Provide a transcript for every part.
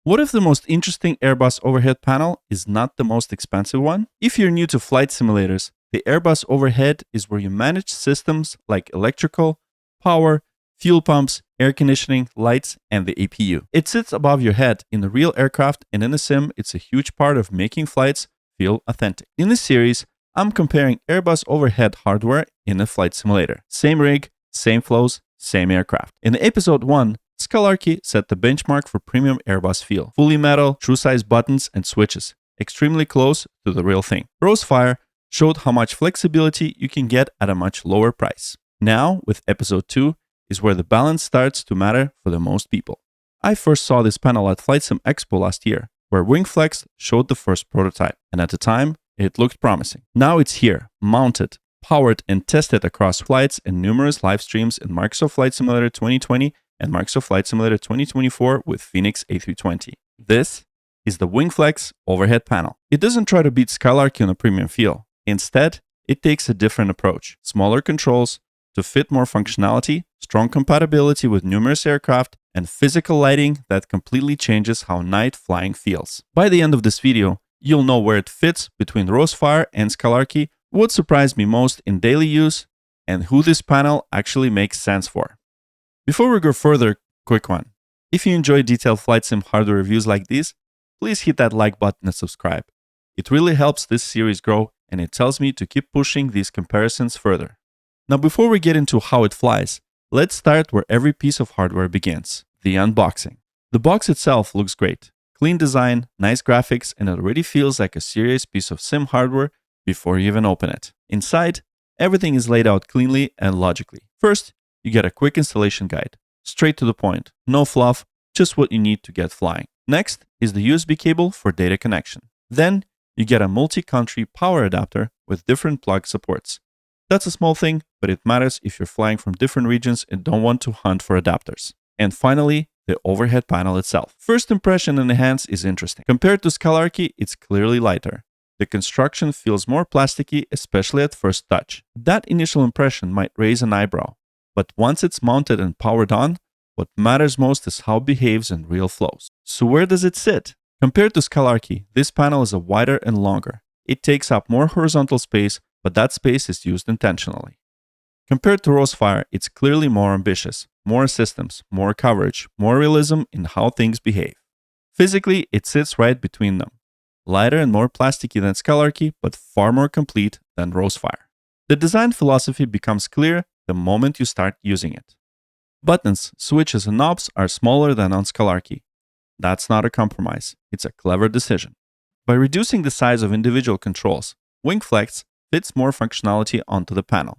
What if the most interesting Airbus overhead panel is not the most expensive one? If you're new to flight simulators, the Airbus Overhead is where you manage systems like electrical, power, fuel pumps, air conditioning, lights, and the APU. It sits above your head in a real aircraft, and in a sim, it's a huge part of making flights feel authentic. In this series, I'm comparing Airbus Overhead hardware in a flight simulator. Same rig, same flows, same aircraft. In episode 1, Skalarki set the benchmark for premium Airbus feel. Fully metal, true-size buttons and switches, extremely close to the real thing. Rosefire showed how much flexibility you can get at a much lower price. Now, with episode 2, is where the balance starts to matter for the most people. I first saw this panel at Flight Sim Expo last year, where WINGFLEX showed the first prototype, and at the time, it looked promising. Now it's here, mounted, powered and tested across flights and numerous live streams in Microsoft Flight Simulator 2020 and Microsoft Flight Simulator 2024 with Phoenix A320. This is the WINGFLEX Overhead panel. It doesn't try to beat Skalarki on a premium feel. Instead, it takes a different approach. Smaller controls to fit more functionality, strong compatibility with numerous aircraft, and physical lighting that completely changes how night flying feels. By the end of this video, you'll know where it fits between Rosefire and Skalarki, what surprised me most in daily use, and who this panel actually makes sense for. Before we go further, quick one. If you enjoy detailed flight sim hardware reviews like these, please hit that like button and subscribe. It really helps this series grow, and it tells me to keep pushing these comparisons further. Now, before we get into how it flies, let's start where every piece of hardware begins, the unboxing. The box itself looks great. Clean design, nice graphics, and it already feels like a serious piece of sim hardware before you even open it. Inside, everything is laid out cleanly and logically. First, you get a quick installation guide, straight to the point, no fluff, just what you need to get flying. Next is the USB cable for data connection. Then, you get a multi-country power adapter with different plug supports. That's a small thing, but it matters if you're flying from different regions and don't want to hunt for adapters. And finally, the overhead panel itself. First impression in the hands is interesting. Compared to Skalarki, it's clearly lighter. The construction feels more plasticky, especially at first touch. That initial impression might raise an eyebrow, but once it's mounted and powered on, what matters most is how it behaves in real flows. So where does it sit? Compared to Skalarki, this panel is wider and longer. It takes up more horizontal space, but that space is used intentionally. Compared to Rosefire, it's clearly more ambitious, more systems, more coverage, more realism in how things behave. Physically, it sits right between them. Lighter and more plasticky than Skalarki, but far more complete than Rosefire. The design philosophy becomes clear the moment you start using it. Buttons, switches, and knobs are smaller than on Skalarki. That's not a compromise, it's a clever decision. By reducing the size of individual controls, WINGFLEX fits more functionality onto the panel.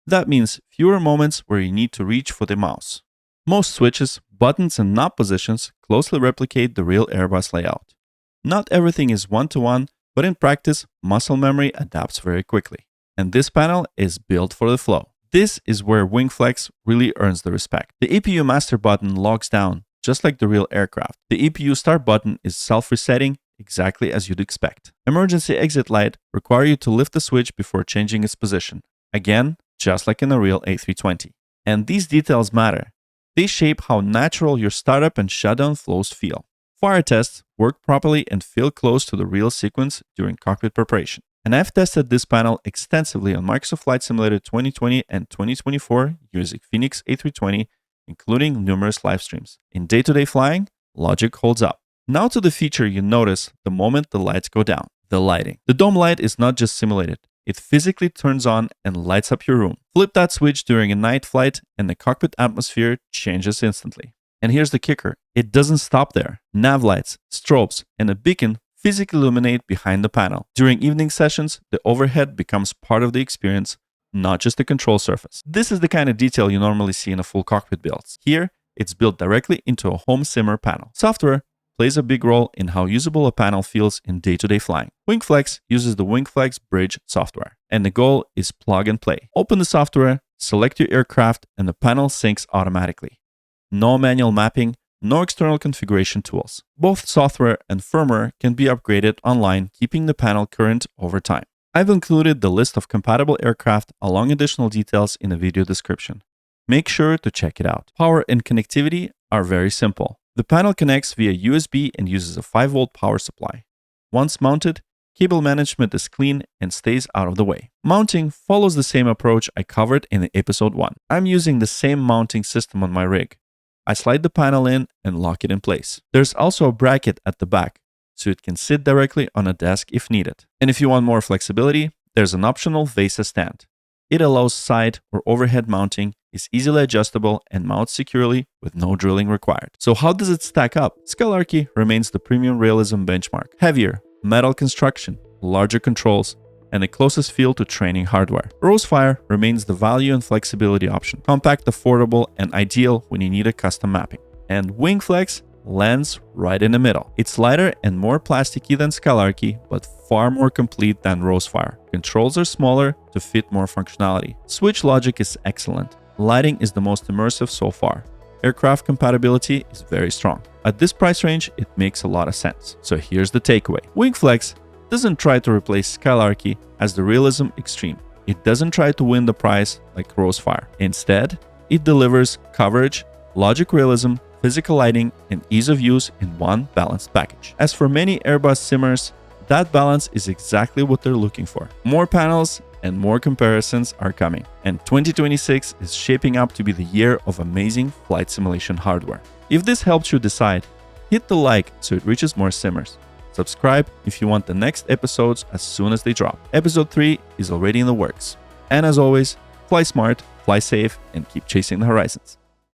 That means fewer moments where you need to reach for the mouse. Most switches, buttons, and knob positions closely replicate the real Airbus layout. Not everything is one-to-one, but in practice, muscle memory adapts very quickly. And this panel is built for the flow. This is where WINGFLEX really earns the respect. The APU master button locks down, just like the real aircraft. The APU start button is self-resetting, exactly as you'd expect. Emergency exit light requires you to lift the switch before changing its position. Again, just like in a real A320. And these details matter. They shape how natural your startup and shutdown flows feel. Fire tests work properly and feel close to the real sequence during cockpit preparation. And I've tested this panel extensively on Microsoft Flight Simulator 2020 and 2024 using Phoenix A320, including numerous live streams. In day-to-day flying, logic holds up. Now to the feature you notice the moment the lights go down, the lighting. The dome light is not just simulated. It physically turns on and lights up your room. Flip that switch during a night flight and the cockpit atmosphere changes instantly. And here's the kicker. It doesn't stop there. Nav lights, strobes, and a beacon physically illuminate behind the panel. During evening sessions, the overhead becomes part of the experience, not just the control surface. This is the kind of detail you normally see in a full cockpit build. Here, it's built directly into a home simmer panel. Software plays a big role in how usable a panel feels in day-to-day flying. WINGFLEX uses the WINGFLEX Bridge software, and the goal is plug and play. Open the software, select your aircraft, and the panel syncs automatically. No manual mapping, no external configuration tools. Both software and firmware can be upgraded online, keeping the panel current over time. I've included the list of compatible aircraft along additional details in the video description. Make sure to check it out. Power and connectivity are very simple. The panel connects via USB and uses a 5-volt power supply. Once mounted, cable management is clean and stays out of the way. Mounting follows the same approach I covered in episode 1. I'm using the same mounting system on my rig. I slide the panel in and lock it in place. There's also a bracket at the back, so it can sit directly on a desk if needed. And if you want more flexibility, there's an optional VESA stand. It allows side or overhead mounting, is easily adjustable, and mounts securely with no drilling required. So how does it stack up? Skalarki remains the premium realism benchmark. Heavier, metal construction, larger controls, and the closest feel to training hardware. Rosefire remains the value and flexibility option. Compact, affordable, and ideal when you need a custom mapping. And WINGFLEX lands right in the middle. It's lighter and more plasticky than Skalarki, but far more complete than Rosefire. Controls are smaller to fit more functionality. Switch logic is excellent. Lighting is the most immersive so far. Aircraft compatibility is very strong. At this price range, it makes a lot of sense. So here's the takeaway. WINGFLEX doesn't try to replace Skalarki as the realism extreme. It doesn't try to win the prize like Rosefire. Instead, it delivers coverage, logic realism, physical lighting, and ease of use in one balanced package. As for many Airbus simmers, that balance is exactly what they're looking for. More panels and more comparisons are coming, and 2026 is shaping up to be the year of amazing flight simulation hardware. If this helps you decide, hit the like so it reaches more simmers. Subscribe if you want the next episodes as soon as they drop. Episode 3 is already in the works. And as always, fly smart, fly safe, and keep chasing the horizons.